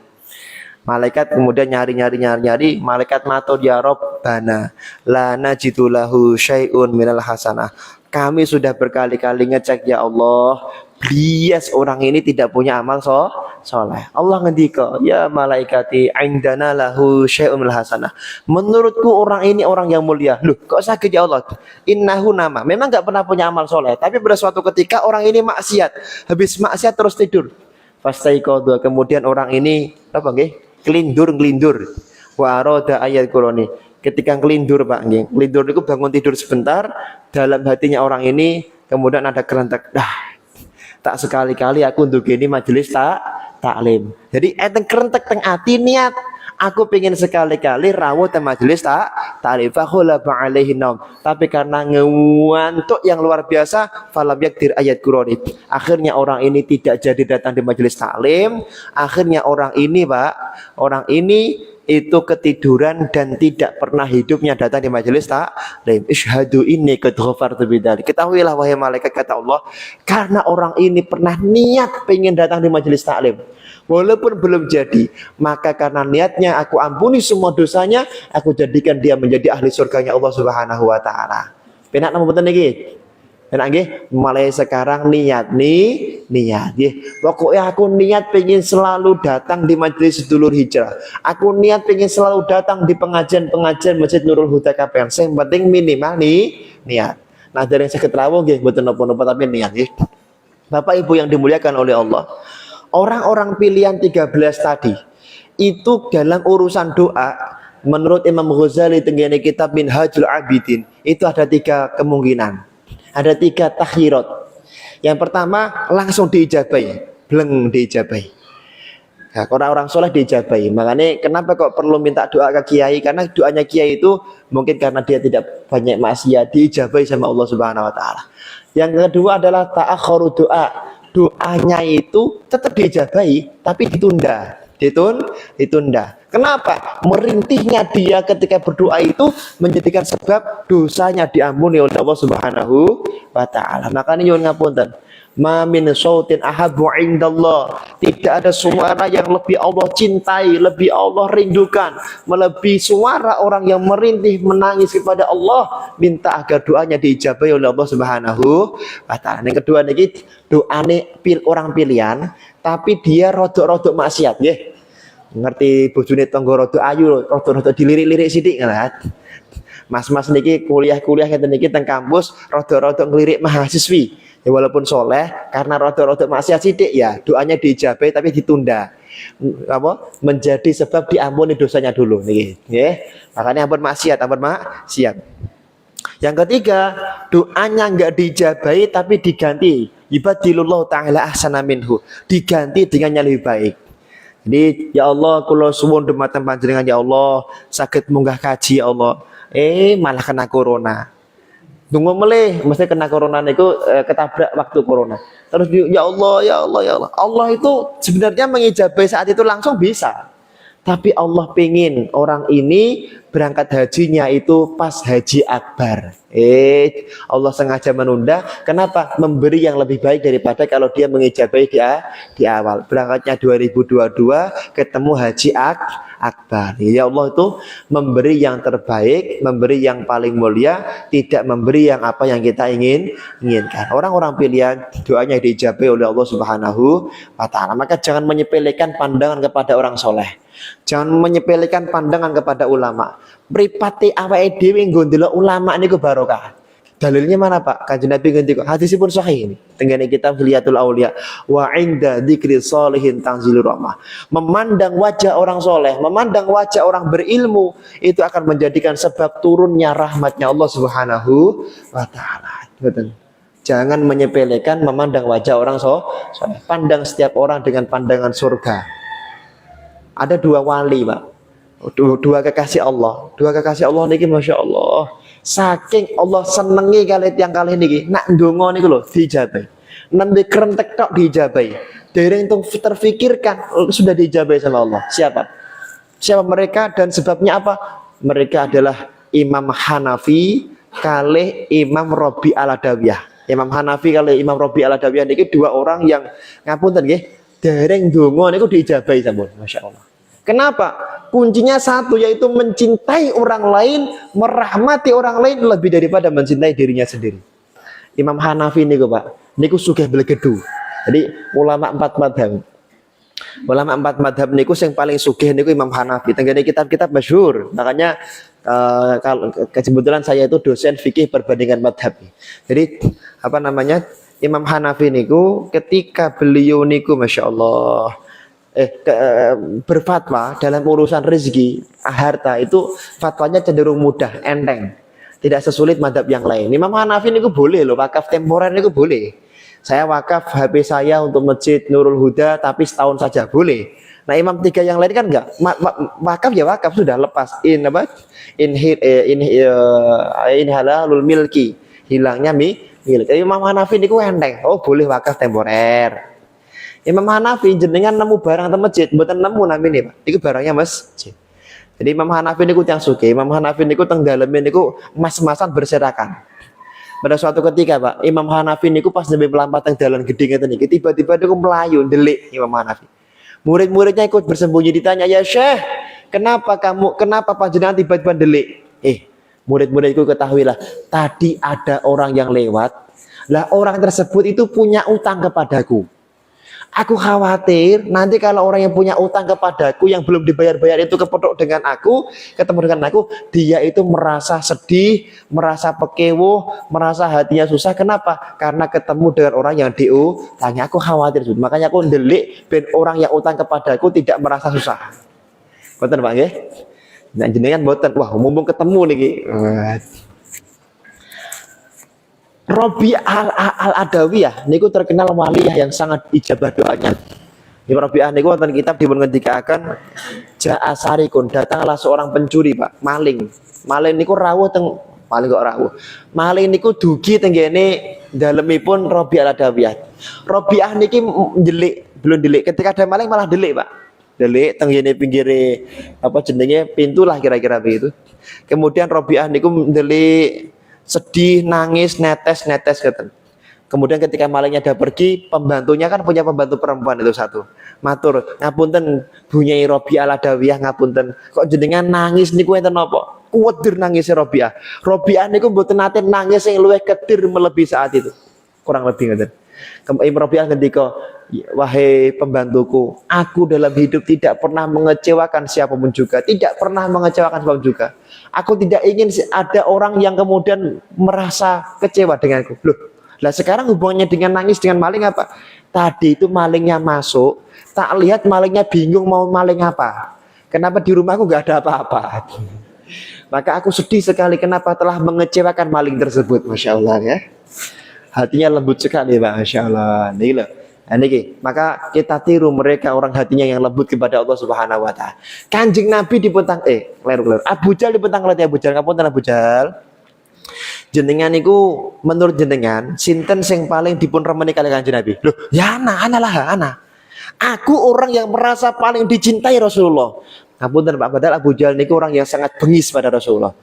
Malaikat kemudian nyari. Malaikat matur ya Rabbana la najidu lahu syai'un minal hasanah. Kami sudah berkali-kali ngecek ya Allah, bias orang ini tidak punya amal soleh. Allah ngendika, ya malaikati indana lahu syai'un minal hasanah. Menurutku orang ini orang yang mulia. Loh, kok sakit ya Allah? Innahu nama. Memang enggak pernah punya amal soleh, tapi pada suatu ketika orang ini maksiat. Habis maksiat terus tidur. Fastaiqadha, kemudian orang ini apa nggih? Kelindur. Wa arada ayat Qur'ani. Ketika kelindur Pak nggih. Kelindur itu bangun tidur sebentar, dalam hatinya orang ini kemudian ada kerentek. Tak sekali-kali aku ndugeni majelis taklim. Jadi enten kerentek teng ati niat Aku pengen sekali-kali rawuh te majelis ta'lim fakholaba alaihi naum. Tapi karena ngantuk yang luar biasa, falam yakdir ayat Qur'an. Akhirnya orang ini tidak jadi datang di majelis taklim. Akhirnya orang ini, Pak, orang ini itu ketiduran dan tidak pernah hidupnya datang di majelis taklim. Isyhadu inni qad ghafartu bidzalik. Ketahuilah wahai malaikat, kata Allah, karena orang ini pernah niat pengen datang di majelis taklim, walaupun belum jadi, maka karena niatnya aku ampuni semua dosanya, aku jadikan dia menjadi ahli surganya Allah Subhanahu wa taala. Penak napa mboten niki? Enak nggih, mulai sekarang niat niat nggih. Pokoknya aku niat pengen selalu datang di majelis Dulur Hijrah. Aku niat pengen selalu datang di pengajian-pengajian Masjid Nurul Huda kabeh. Sing penting minimal niat. Nah, dari yang sakit rawuh nggih mboten napa-napa tapi niat nggih. Bapak Ibu yang dimuliakan oleh Allah. Orang-orang pilihan 13 tadi itu dalam urusan doa, menurut Imam Ghazali tenggene kitab Minhajul Abidin, itu ada 3 kemungkinan. Ada 3 takhirat. Yang pertama langsung diijabahi, bleng diijabahi. Nah, orang-orang soleh diijabahi. Makanya kenapa kok perlu minta doa ke kiai? Karena doanya kiai itu mungkin karena dia tidak banyak maksiat, diijabahi sama Allah Subhanahu wa taala. Yang kedua adalah ta'akharu doa. Doanya itu tetap diijabahi tapi ditunda. Kenapa? Merintihnya dia ketika berdoa itu menjadikan sebab dosanya diampuni oleh Allah Subhanahu wa taala. Makanya nyuwun ngapunten. Ma min sautin ahabbu indallah. Tidak ada suara yang lebih Allah cintai, lebih Allah rindukan, melebihi suara orang yang merintih menangis kepada Allah minta agar doanya diijabahi oleh Allah Subhanahu wa taala. Yang kedua niki doane orang pilihan tapi dia rodok-rodok maksiat nggih. Ngerti bojone tangga rada ayu, rada dilirik-lirik sithik kan. Mas-mas niki kuliah-kuliah ngeten niki teng kampus rada-rada ngelirik mahasiswi. Ya walaupun soleh, karena rada-rada maksiat sithik ya, doanya diijabahi tapi ditunda. Apa? Menjadi sebab diampuni dosanya dulu niki, nggih. Makanya ampun maksiat. Yang ketiga, doanya enggak diijabahi tapi diganti. Ibadilullah ta'ala ahsana minhu. Diganti dengan yang lebih baik. Jadi ya Allah kula suwun dumateng panjenengan ya Allah saged munggah kaji ya Allah. Malah kena corona. Tunggu melih mesti kena corona niku ketabrak waktu corona. Terus ya Allah. Allah itu sebenarnya mengijabahi saat itu langsung bisa. Tapi Allah pingin orang ini berangkat hajinya itu pas haji akbar. Allah sengaja menunda. Kenapa? Memberi yang lebih baik daripada kalau dia mengijabahi di awal. Berangkatnya 2022 ketemu haji akbar. Ya Allah itu memberi yang terbaik, memberi yang paling mulia, tidak memberi yang apa yang kita inginkan. Orang-orang pilihan doanya diijabahi oleh Allah Subhanahu wa taala. Maka jangan menyepelekan pandangan kepada orang soleh. Jangan menyepelekan pandangan kepada ulama. Mripate awake dhewe nggo ndelok ulama niku barokah. Dalilnya mana Pak? Kanjeng Nabi ngendika, hadisipun sahih ini. Tenggene kitab Hilyatul Auliya, wa inda dzikri sholihin tanzilur rahmah. Memandang wajah orang soleh, memandang wajah orang berilmu itu akan menjadikan sebab turunnya rahmatnya Allah Subhanahu wa taala. Betul. Jangan menyepelekan memandang wajah orang soleh. Pandang setiap orang dengan pandangan surga. Ada 2 wali Pak, 2 kekasih Allah. 2 kekasih Allah niki Masya Allah, saking Allah senengi kali tiang kali niki nak ndonga niku lho diijabahi, nembe krentek tok diijabahi, dereng terfikirkan sudah diijabahi sama Allah. Siapa mereka dan sebabnya apa? Mereka adalah Imam Hanafi kalih Imam Rabi Al-Adawiyah. Imam Hanafi kalih Imam Rabi Al-Adawiyah niki 2 orang yang ngapunten nggih dereng donga niku diijabahi sampun. Masya Allah. Kenapa? Kuncinya satu, yaitu mencintai orang lain, merahmati orang lain lebih daripada mencintai dirinya sendiri. Imam Hanafi niku Pak, niku sugih blegedu. Jadi ulama 4 madhab. Ulama 4 madhab niku yang paling sugih niku Imam Hanafi. Tenggene kitab-kitab masyhur. Makanya kalau kebetulan saya itu dosen fikih perbandingan madhab. Jadi apa namanya? Imam Hanafi niku ketika beliau niku Masya Allah berfatwa dalam urusan rezeki harta itu fatwanya cenderung mudah, enteng, tidak sesulit madhab yang lain. Imam Hanafi niku boleh loh wakaf temporer niku boleh. Saya wakaf HP saya untuk Masjid Nurul Huda tapi setahun saja boleh. Nah imam tiga yang lain kan enggak. Wakaf ya wakaf sudah lepas. In halalul milki, hilangnya milik. Imam Hanafi niku enteng. Oh boleh wakaf temporer. Imam Hanafi jenengan nemu barang teng masjid, mboten nemu namine Pak. Iku barangnya masjid. Jadi Imam Hanafi niku tiyang sugih. Imam Hanafi niku teng daleme niku emas-emasan berserakan. Pada suatu ketika Pak, Imam Hanafi niku pas nembe melampah teng dalan gedhe ngeten iki, tiba-tiba niku melayu ndelik Imam Hanafi. Murid-muridnya ikut bersembunyi, ditanya, "Ya Syekh, kenapa panjenengan tiba-tiba ndelik?" Murid-muridku ketahuilah, tadi ada orang yang lewat. Lah orang tersebut itu punya utang kepadaku. Aku khawatir nanti kalau orang yang punya utang kepadaku yang belum dibayar-bayar itu ketemu dengan aku, dia itu merasa sedih, merasa pekewo, merasa hatinya susah. Kenapa? Karena ketemu dengan orang yang diutangnya. Aku khawatir, makanya aku ndelik ben orang yang utang kepadaku tidak merasa susah. Betul Pak nggih? Nah jenengan mboten. Wah, mumpung ketemu niki. Robi al-Adawiyah niku terkenal waliyah yang sangat ijabah doanya. Di Robiah niku wonten kitab dipun ngendikaken Ja'a sarikun, datanglah seorang pencuri, Pak, maling. Maling niku rawuh teng maling kok rawuh. Maling niku dugi teng kene dalemipun Robi al-Adawiyah. Robiah niki ndelik, belum ndelik. Ketika ada maling malah ndelik, Pak. Ndelik teng kene pinggire apa jenenge pintu lah kira-kira begitu. Kemudian Robiah niku ndelik sedih, nangis, netes gitu. Kemudian ketika malingnya udah pergi, pembantunya kan punya pembantu perempuan itu satu. Matur, ngapunten Bunyai Robiah al-Adawiyah, ngapunten. Kok jenengan nangis niku enten napa? Kuwedir nangis Robiah. Robiah niku mboten nate nangis sing luwih kedir melebihi saat itu. Kurang lebih ngoten. Robiah ngendika, "Wahai pembantuku, aku dalam hidup tidak pernah mengecewakan siapapun juga, tidak pernah mengecewakan siapapun juga. Aku tidak ingin ada orang yang kemudian merasa kecewa denganku." Loh, lah sekarang hubungannya dengan nangis dengan maling apa? Tadi itu malingnya masuk, tak lihat malingnya bingung mau maling apa. Kenapa di rumahku nggak ada apa-apa? Maka aku sedih sekali kenapa telah mengecewakan maling tersebut. Masya Allah ya. Hatinya lembut sekali Pak, Masya Allah. Ini loh. Niki, maka kita tiru mereka orang hatinya yang lembut kepada Allah Subhanahu wa taala. Kanjeng Nabi dipentang kleru. Abu Jahal dipentang lati Abu Jahal, ngapunten Abu Jahal. Jenengan niku menurut jenengan sinten sing paling dipun remeni kali Kanjeng Nabi? Loh, ya ana. Aku orang yang merasa paling dicintai Rasulullah. Ngapunten Pak, padahal Abu Jahal niku orang yang sangat bengis pada Rasulullah.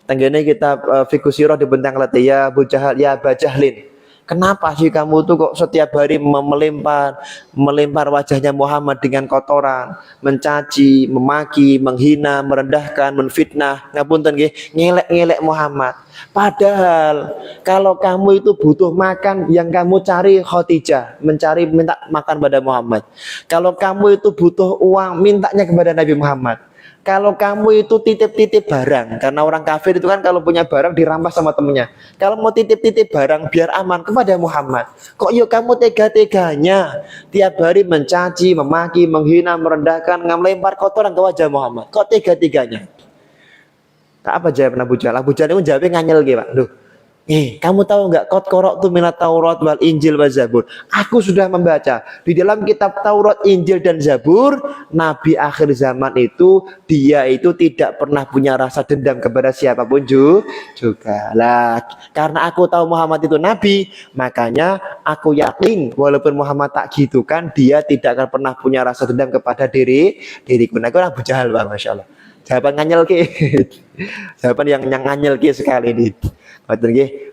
Tenggene kita Fiqhus Sirah dibentang lati ya Abu Jahal, ya Aba Jahlin. Kenapa sih kamu tuh kok setiap hari melempar wajahnya Muhammad dengan kotoran, mencaci, memaki, menghina, merendahkan, menfitnah, ngapunten nggih, ngelek-ngelek Muhammad. Padahal kalau kamu itu butuh makan, yang kamu cari Khadijah, minta makan pada Muhammad. Kalau kamu itu butuh uang, mintanya kepada Nabi Muhammad. Kalau kamu itu titip-titip barang, karena orang kafir itu kan kalau punya barang dirampas sama temennya. Kalau mau titip-titip barang biar aman kepada Muhammad. Kok yuk kamu tega-teganya tiap hari mencaci, memaki, menghina, merendahkan, ngelempar kotoran ke wajah Muhammad. Kok tega-teganya? Tak apa jawab Abu Jahal? Abu Jahal itu jawabnya nganyel gitu Pak. Duh, kamu tahu nggak? Qad qara'tu minat Taurat wal Injil wal Zabur. Aku sudah membaca di dalam kitab Taurat, Injil dan Zabur, Nabi akhir zaman itu dia itu tidak pernah punya rasa dendam kepada siapapun juga. Lah, karena aku tahu Muhammad itu Nabi, makanya aku yakin walaupun Muhammad tak gitu kan, dia tidak akan pernah punya rasa dendam kepada diriku. Nah, itu Abu Jahal Pak, Masya Allah. Jawaban nganyel ki. Jawaban yang nganyel ki sekali ini.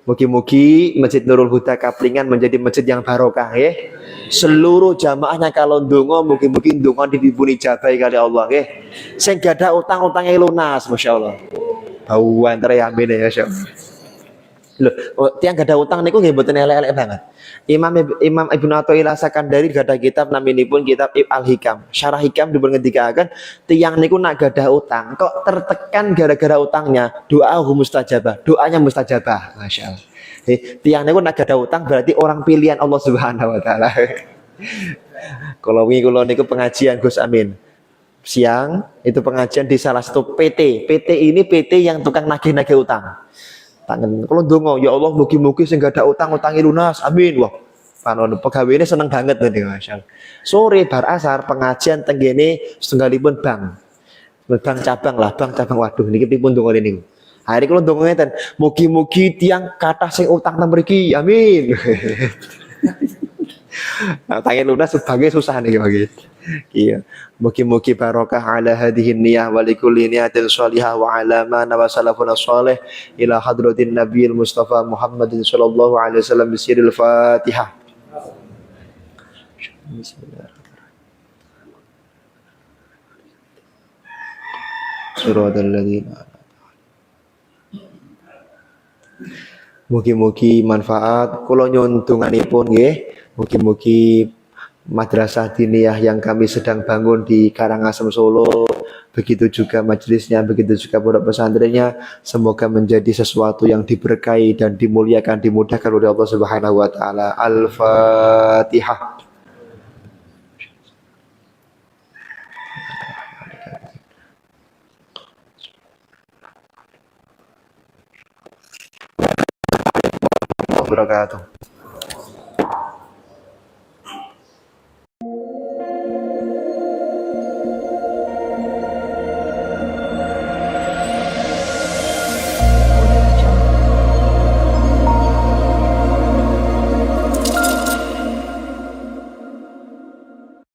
Mugi-mugi Masjid Nurul Huda Kaplingan menjadi masjid yang barokah ya. Seluruh jamaahnya kalau ndonga mugi-mugi ndonga dipuni jabai kali Allah nggih. Sing gadah utang-utange lunas masyaallah. Bauan terayamene ya masyaallah. Loh, tiang gadah utang niku nggih mboten elek-elek banget. Imam Ibnu Athaillah Sakandari gadah kitab naminipun kitab Al-Hikam. Syarah Hikam dipun ngendikaken tiang niku nak gadah utang kok tertekan gara-gara utangnya, doa mustajabah, doanya mustajabah. Masyaallah. Tiang niku nak gadah utang berarti orang pilihan Allah Subhanahu wa taala. Kalau wingi kula niku pengajian Gus Amin. Siang itu pengajian di salah satu PT. PT ini PT yang tukang nagih-nagih utang. Tangan kalau ndonga ya Allah mugi-mugi sing gak ada utang-utangi lunas amin. Wah Panon pegawainya seneng banget tuh nih Mas. Sore bar asar pengajian tenggene setunggalipun bang cabang lah, bang cabang waduh niki pripun donga niku. Hari kula ndonga ngeten, mugi-mugi tiang kathah sing utang nang mriki. Amin. Nah, tangi lunas sebagai susah nih bagi. Iya. Mugi-mugi barokah ala hadhihi niyah wa likulli niyatin shalihah wa ala ma nawa salafuna shalih ila hadratin nabiyil mustafa Muhammadin sallallahu alaihi wasallam bisiril Fatihah. Bismillah. Suratul ladzina. Mugi-mugi manfaat kula nyuwun donganipun nggih. Mugi-mugi madrasah diniyah yang kami sedang bangun di Karangasem Solo, begitu juga majelisnya, begitu juga pondok pesantrennya, semoga menjadi sesuatu yang diberkahi dan dimuliakan, dimudahkan oleh Allah Subhanahu wa taala. Al-Fatihah. Wabarakatuh.